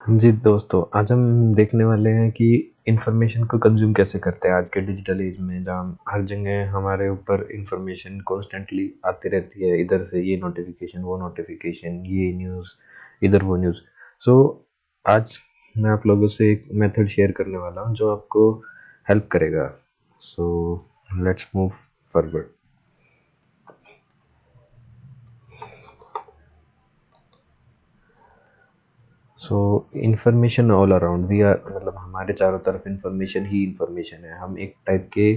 जी दोस्तों, आज हम देखने वाले हैं कि इंफॉर्मेशन को कंज्यूम कैसे करते हैं आज के डिजिटल एज में, जहाँ हर जगह हमारे ऊपर इंफॉर्मेशन कॉन्स्टेंटली आती रहती है। इधर से ये नोटिफिकेशन, वो नोटिफिकेशन, ये न्यूज़, इधर वो न्यूज़। सो आज मैं आप लोगों से एक मेथड शेयर करने वाला हूँ जो आपको हेल्प करेगा। So let's move forward. So information all around we are, मतलब हमारे चारों तरफ इंफॉर्मेशन ही इंफॉर्मेशन है। हम एक टाइप के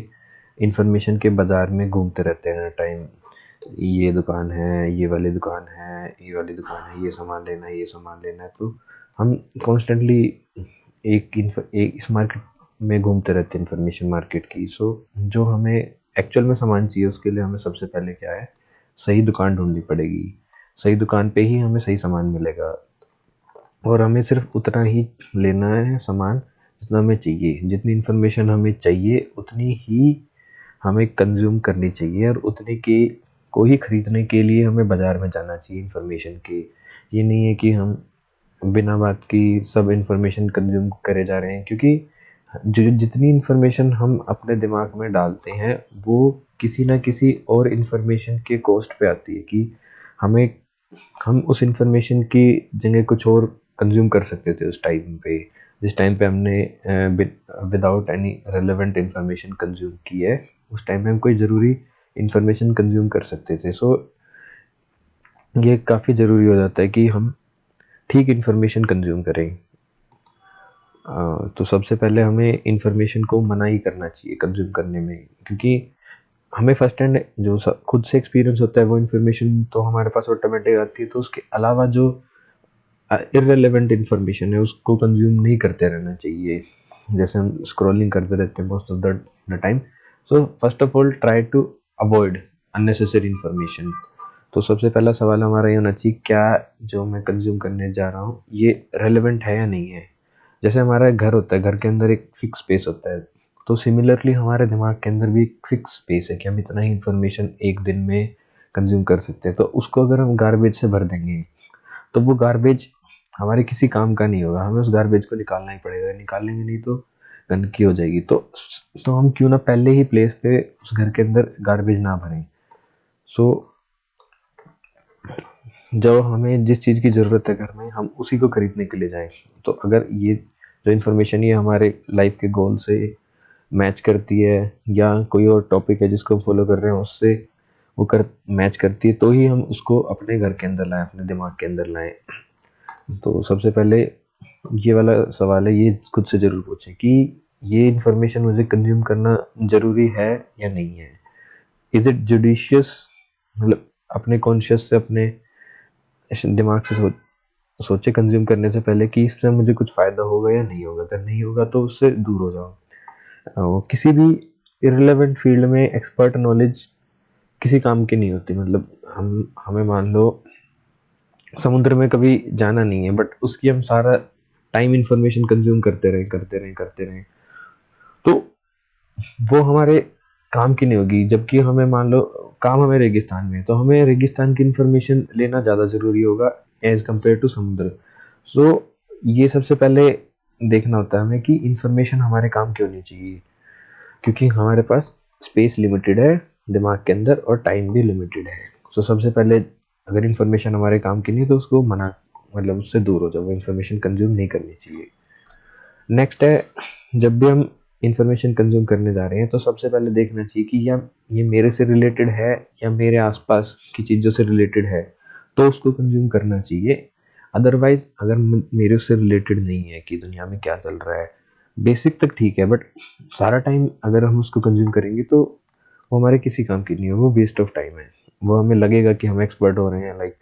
इंफॉर्मेशन के बाज़ार में घूमते रहते हैं हर टाइम। ये दुकान है, ये वाली दुकान है, ये वाली दुकान है, ये सामान लेना है, ये सामान लेना है। तो हम कॉन्स्टेंटली एक इस मार्केट में घूमते रहते हैं, इंफॉर्मेशन मार्केट की। सो जो हमें एक्चुअल में सामान चाहिए उसके लिए हमें सबसे पहले क्या है, सही दुकान ढूंढनी पड़ेगी। सही दुकान पे ही हमें सही सामान मिलेगा और हमें सिर्फ उतना ही लेना है सामान जितना हमें चाहिए। जितनी इन्फॉर्मेशन हमें चाहिए उतनी ही हमें कंज्यूम करनी चाहिए और उतने के को ही खरीदने के लिए हमें बाज़ार में जाना चाहिए इन्फॉर्मेशन के। ये नहीं है कि हम बिना बात की सब इन्फॉर्मेशन कंज्यूम करे जा रहे हैं, क्योंकि जो जितनी इन्फॉर्मेशन हम अपने दिमाग में डालते हैं वो किसी ना किसी और इन्फॉर्मेशन के कॉस्ट पे आती है। कि हमें हम उस इन्फॉर्मेशन की जगह कुछ और कंज्यूम कर सकते थे उस टाइम पे, जिस टाइम पे हमने without any relevant information consume की है। उस टाइम पे हम कोई ज़रूरी इन्फॉर्मेशन कंज्यूम कर सकते थे। सो ये काफ़ी ज़रूरी हो जाता है कि हम ठीक इन्फॉर्मेशन कंज्यूम करें। तो सबसे पहले हमें इन्फॉर्मेशन को मना ही करना चाहिए कंज्यूम करने में, क्योंकि हमें फर्स्ट हैंड जो खुद से एक्सपीरियंस होता है वो इन्फॉर्मेशन तो हमारे पास ऑटोमेटिक आती है। तो उसके अलावा जो इररेलेवेंट इन्फॉर्मेशन है उसको कंज्यूम नहीं करते रहना चाहिए। जैसे हम स्क्रॉलिंग करते रहते हैं most of the time. So first of all try to avoid unnecessary information. तो सबसे पहला सवाल हमारा ये होना चाहिए, क्या जो मैं कंज्यूम करने जा रहा हूँ ये रेलेवेंट है या नहीं है। जैसे हमारा घर होता है, घर के अंदर एक फिक्स स्पेस होता है। तो सिमिलरली हमारे दिमाग के अंदर भी एक फिक्स स्पेस है कि हम इतना ही इन्फॉर्मेशन एक दिन में कंज्यूम कर सकते हैं। तो उसको अगर हम गार्बेज से भर देंगे तो वो गार्बेज हमारे किसी काम का नहीं होगा। हमें उस गार्बेज को निकालना ही पड़ेगा, निकालेंगे नहीं तो गंदगी हो जाएगी। तो हम क्यों ना पहले ही प्लेस पे उस घर के अंदर गार्बेज ना भरें। सो जो हमें जिस चीज़ की ज़रूरत है घर में, हम उसी को खरीदने के लिए जाएं। तो अगर ये जो इन्फॉर्मेशन ये हमारे लाइफ के गोल से मैच करती है या कोई और टॉपिक है जिसको हम फॉलो कर रहे हैं उससे वो कर मैच करती है, तो ही हम उसको अपने घर के अंदर लाएं, अपने दिमाग के अंदर लाएं। तो सबसे पहले ये वाला सवाल है, ये खुद से ज़रूर पूछें कि ये इन्फॉर्मेशन मुझे कंज्यूम करना ज़रूरी है या नहीं है। इज़ इट जुडिशियस, मतलब अपने कॉन्शियस से अपने दिमाग से सोचे कंज्यूम करने से पहले कि इससे मुझे कुछ फ़ायदा होगा या नहीं होगा। अगर नहीं होगा तो उससे दूर हो जाओ। किसी भी इररिलेवेंट फील्ड में एक्सपर्ट नॉलेज किसी काम की नहीं होती। मतलब हम हमें मान लो समुद्र में कभी जाना नहीं है, बट उसकी हम सारा टाइम इंफॉर्मेशन कंज्यूम करते रहें तो वो हमारे काम की नहीं होगी। जबकि हमें मान लो काम हमें रेगिस्तान में है, तो हमें रेगिस्तान की इंफॉर्मेशन लेना ज़्यादा ज़रूरी होगा एज कम्पेयर टू समुद्र। सो ये सबसे पहले देखना होता है हमें कि इंफॉर्मेशन हमारे काम की होनी चाहिए, क्योंकि हमारे पास स्पेस लिमिटेड है दिमाग के अंदर और टाइम भी लिमिटेड है। सो सबसे पहले अगर इन्फॉर्मेशन हमारे काम की नहीं तो उसको मना, मतलब उससे दूर हो जाओ, वो इन्फॉर्मेशन कंज्यूम नहीं करनी चाहिए। नेक्स्ट है, जब भी हम इंफॉर्मेशन कंज्यूम करने जा रहे हैं तो सबसे पहले देखना चाहिए कि या ये मेरे से रिलेटेड है या मेरे आसपास की चीज़ों से रिलेटेड है, तो उसको कंज्यूम करना चाहिए। अदरवाइज अगर मेरे उससे रिलेटेड नहीं है कि दुनिया में क्या चल रहा है, बेसिक तक ठीक है, बट सारा टाइम अगर हम उसको कंज्यूम करेंगे तो वो हमारे किसी काम की नहीं है, वो वेस्ट ऑफ टाइम है। वो हमें लगेगा कि हम एक्सपर्ट हो रहे हैं, लाइक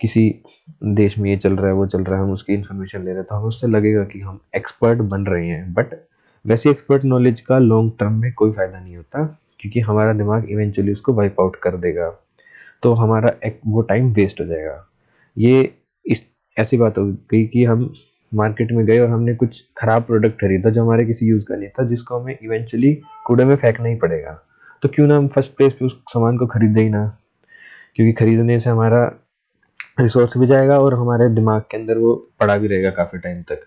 किसी देश में ये चल रहा है वो चल रहा है, हम उसकी इन्फॉर्मेशन ले रहे हैं तो हमें उससे लगेगा कि हम एक्सपर्ट बन रहे हैं। बट वैसे एक्सपर्ट नॉलेज का लॉन्ग टर्म में कोई फ़ायदा नहीं होता, क्योंकि हमारा दिमाग इवेंचुअली उसको वाइप आउट कर देगा। तो हमारा वो टाइम वेस्ट हो जाएगा। ये इस ऐसी बात हो गई कि हम मार्केट में गए और हमने कुछ ख़राब प्रोडक्ट खरीदा जो हमारे किसी यूज़ का नहीं था, जिसको हमें इवेंचुअली कूड़े में फेंकना ही पड़ेगा। तो क्यों ना हम फर्स्ट प्लेस पे उस सामान को खरीदे ही ना, क्योंकि खरीदने से हमारा रिसोर्स भी जाएगा और हमारे दिमाग के अंदर वो पड़ा भी रहेगा काफ़ी टाइम तक।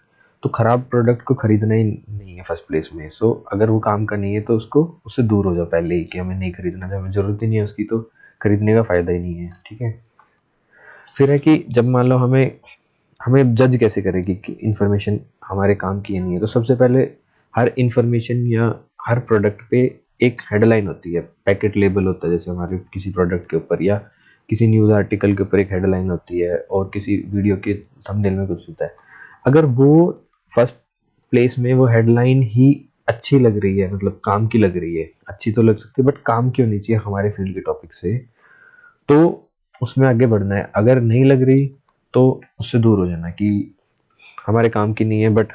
तो ख़राब प्रोडक्ट को ख़रीदना ही नहीं है फर्स्ट प्लेस में। सो अगर वो काम का नहीं है तो उसको उससे दूर हो जाओ पहले ही, कि हमें नहीं खरीदना, जब हमें ज़रूरत ही नहीं है उसकी तो खरीदने का फ़ायदा ही नहीं है, ठीक है। फिर है कि जब मान लो हमें हमें जज कैसे करेगी कि इन्फॉर्मेशन हमारे काम की है नहीं है, तो सबसे पहले हर इन्फॉर्मेशन या हर प्रोडक्ट पे एक हेडलाइन होती है, पैकेट लेबल होता है जैसे हमारे किसी प्रोडक्ट के ऊपर, या किसी न्यूज़ आर्टिकल के ऊपर एक हेडलाइन होती है, और किसी वीडियो के थंबनेल में कुछ होता है। अगर वो फर्स्ट प्लेस में वो हेडलाइन ही अच्छी लग रही है, मतलब काम की लग रही है, अच्छी तो लग सकती है बट काम की होनी चाहिए हमारे फील्ड के टॉपिक से, तो उसमें आगे बढ़ना है। अगर नहीं लग रही तो उससे दूर हो जाना, कि हमारे काम की नहीं है बट,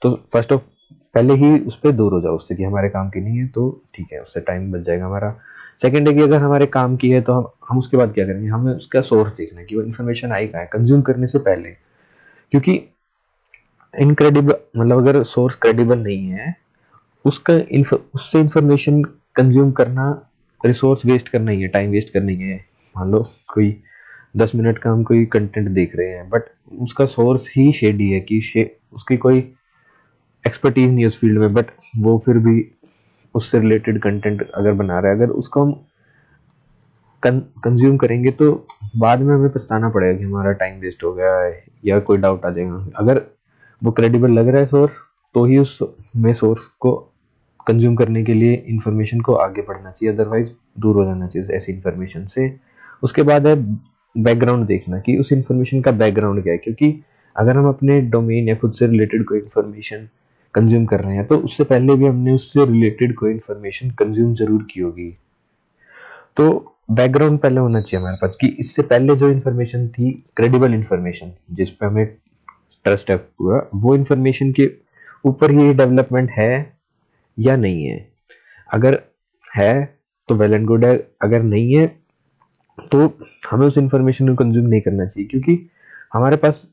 तो फर्स्ट ऑफ पहले ही उस पर दूर हो जाओ उससे, कि हमारे काम की नहीं है तो ठीक है, उससे टाइम बच जाएगा हमारा। सेकंड है कि अगर हमारे काम की है तो हम उसके बाद क्या करेंगे, हमें उसका सोर्स देखना है कि वो इन्फॉर्मेशन आई कहाँ है कंज्यूम करने से पहले। क्योंकि इनक्रेडिबल, मतलब अगर सोर्स क्रेडिबल नहीं है, उसका उससे इंफॉर्मेशन कंज्यूम करना रिसोर्स वेस्ट करना ही है, टाइम वेस्ट करना ही है। मान लो कोई 10 मिनट का हम कोई कंटेंट देख रहे हैं बट उसका सोर्स ही शेडी है, कि उसकी कोई एक्सपर्टीज नहीं है उस फील्ड में, बट वो फिर भी उससे रिलेटेड कंटेंट अगर बना रहा है, अगर उसको हम कंज्यूम करेंगे तो बाद में हमें पछताना पड़ेगा कि हमारा टाइम वेस्ट हो गया है, या कोई डाउट आ जाएगा। अगर वो क्रेडिबल लग रहा है सोर्स, तो ही उस में सोर्स को कंज्यूम करने के लिए इंफॉर्मेशन को आगे बढ़ना चाहिए, अदरवाइज दूर हो जाना चाहिए ऐसी इंफॉर्मेशन से। उसके बाद है बैकग्राउंड देखना, कि उस इंफॉर्मेशन का बैकग्राउंड क्या है, क्योंकि अगर हम अपने डोमेन या खुद से रिलेटेड कोई इंफॉर्मेशन कंज्यूम कर रहे हैं तो उससे पहले भी हमने उससे रिलेटेड कोई इंफॉर्मेशन कंज्यूम जरूर की होगी। तो बैकग्राउंड पहले होना चाहिए हमारे पास, कि इससे पहले जो इन्फॉर्मेशन थी क्रेडिबल इन्फॉर्मेशन जिस पे हमें ट्रस्ट है पूरा, वो इन्फॉर्मेशन के ऊपर ही डेवलपमेंट है या नहीं है। अगर है तो वेल एंड गुड है, अगर नहीं है तो हमें उस इन्फॉर्मेशन को कंज्यूम नहीं करना चाहिए, क्योंकि हमारे पास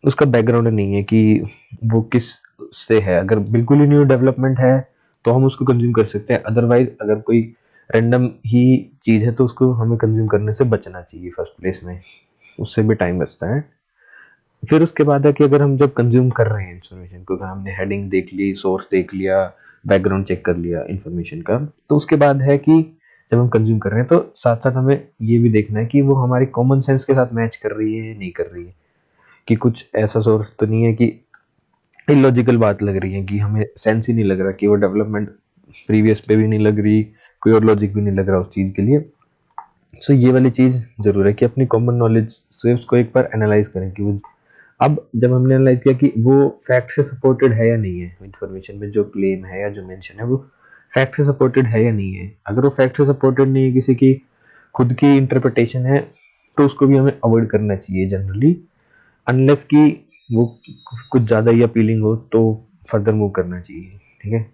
उसका बैकग्राउंड नहीं है कि वो किस से है। अगर बिल्कुल ही न्यू डेवलपमेंट है तो हम उसको कंज्यूम कर सकते हैं, अदरवाइज अगर कोई रैंडम ही चीज़ है तो उसको हमें कंज्यूम करने से बचना चाहिए फर्स्ट प्लेस में, उससे भी टाइम बचता है। फिर उसके बाद है कि अगर हम जब कंज्यूम कर रहे हैं इन्फॉर्मेशन को, हमने हेडिंग देख ली, सोर्स देख लिया, बैकग्राउंड चेक कर लिया इन्फॉर्मेशन का, तो उसके बाद है कि जब हम कंज्यूम कर रहे हैं तो साथ साथ हमें ये भी देखना है कि वो हमारी कॉमन सेंस के साथ मैच कर रही है या नहीं कर रही है, कि कुछ ऐसा सोर्स तो नहीं है कि इलॉजिकल बात लग रही है, कि हमें सेंस ही नहीं लग रहा, कि वो डेवलपमेंट प्रीवियस पे भी नहीं लग रही, कोई और लॉजिक भी नहीं लग रहा उस चीज़ के लिए। सो ये वाली चीज़ ज़रूर है कि अपनी कॉमन नॉलेज से उसको एक बार एनालाइज करें, कि वो अब जब हमने एनालाइज किया कि वो फैक्ट से सपोर्टेड है या नहीं है, इन्फॉर्मेशन में जो क्लेम है या जो मेंशन है वो फैक्ट से सपोर्टेड है या नहीं है। अगर वो फैक्ट से सपोर्टेड नहीं है, किसी की खुद की इंटरप्रिटेशन है, तो उसको भी हमें अवॉइड करना चाहिए जनरली, अनलेस कि वो कुछ ज़्यादा ही अपीलिंग हो तो फर्दर मूव करना चाहिए, ठीक है।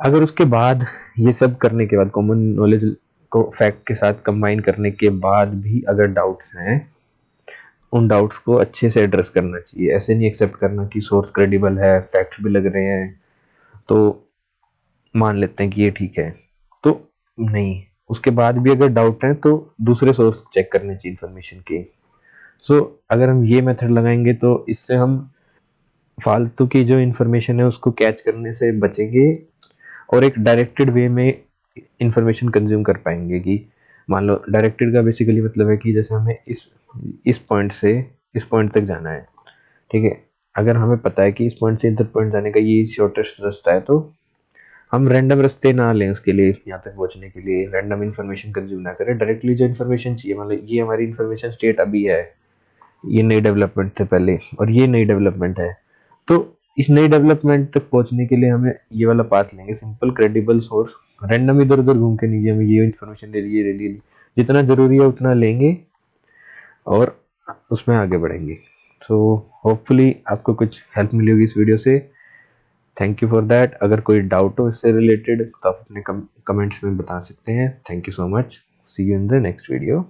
अगर उसके बाद ये सब करने के बाद कॉमन नॉलेज को फैक्ट के साथ कंबाइन करने के बाद भी अगर डाउट्स हैं, उन डाउट्स को अच्छे से एड्रेस करना चाहिए। ऐसे नहीं एक्सेप्ट करना कि सोर्स क्रेडिबल है, फैक्ट्स भी लग रहे हैं तो मान लेते हैं कि ये ठीक है, तो नहीं, उसके बाद भी अगर डाउट है तो दूसरे सोर्स चेक करने चाहिए इन्फॉर्मेशन के। सो अगर हम ये मेथड लगाएंगे तो इससे हम फालतू की जो इन्फॉर्मेशन है उसको कैच करने से बचेंगे, और एक डायरेक्टेड वे में इंफॉर्मेशन कंज्यूम कर पाएंगे। कि मान लो डायरेक्टेड का बेसिकली मतलब है कि जैसे हमें इस पॉइंट से इस पॉइंट तक जाना है, ठीक है। अगर हमें पता है कि इस पॉइंट से इधर पॉइंट जाने का ये शॉर्टेस्ट रास्ता है, तो हम रैंडम रास्ते ना लें उसके लिए, यहाँ तक पहुँचने के लिए रैंडम इन्फॉर्मेशन कंज्यूम ना करें, डायरेक्टली जो इन्फॉर्मेशन चाहिए, मतलब ये हमारी इन्फॉर्मेशन स्टेट अभी है, ये नई डेवलपमेंट थे पहले और ये नई डेवलपमेंट है, तो इस नई डेवलपमेंट तक पहुंचने के लिए हमें ये वाला पाथ लेंगे, सिंपल क्रेडिबल सोर्स, रैंडम इधर उधर घूम के नहीं कि हमें ये इन्फॉर्मेशन ले ली, ये ले ली, जितना जरूरी है उतना लेंगे और उसमें आगे बढ़ेंगे। सो होपफुली आपको कुछ हेल्प मिली होगी इस वीडियो से। Thank you for that. अगर कोई डाउट हो इससे रिलेटेड तो आप अपने कमेंट्स में बता सकते हैं। Thank you so much. See you in the next video.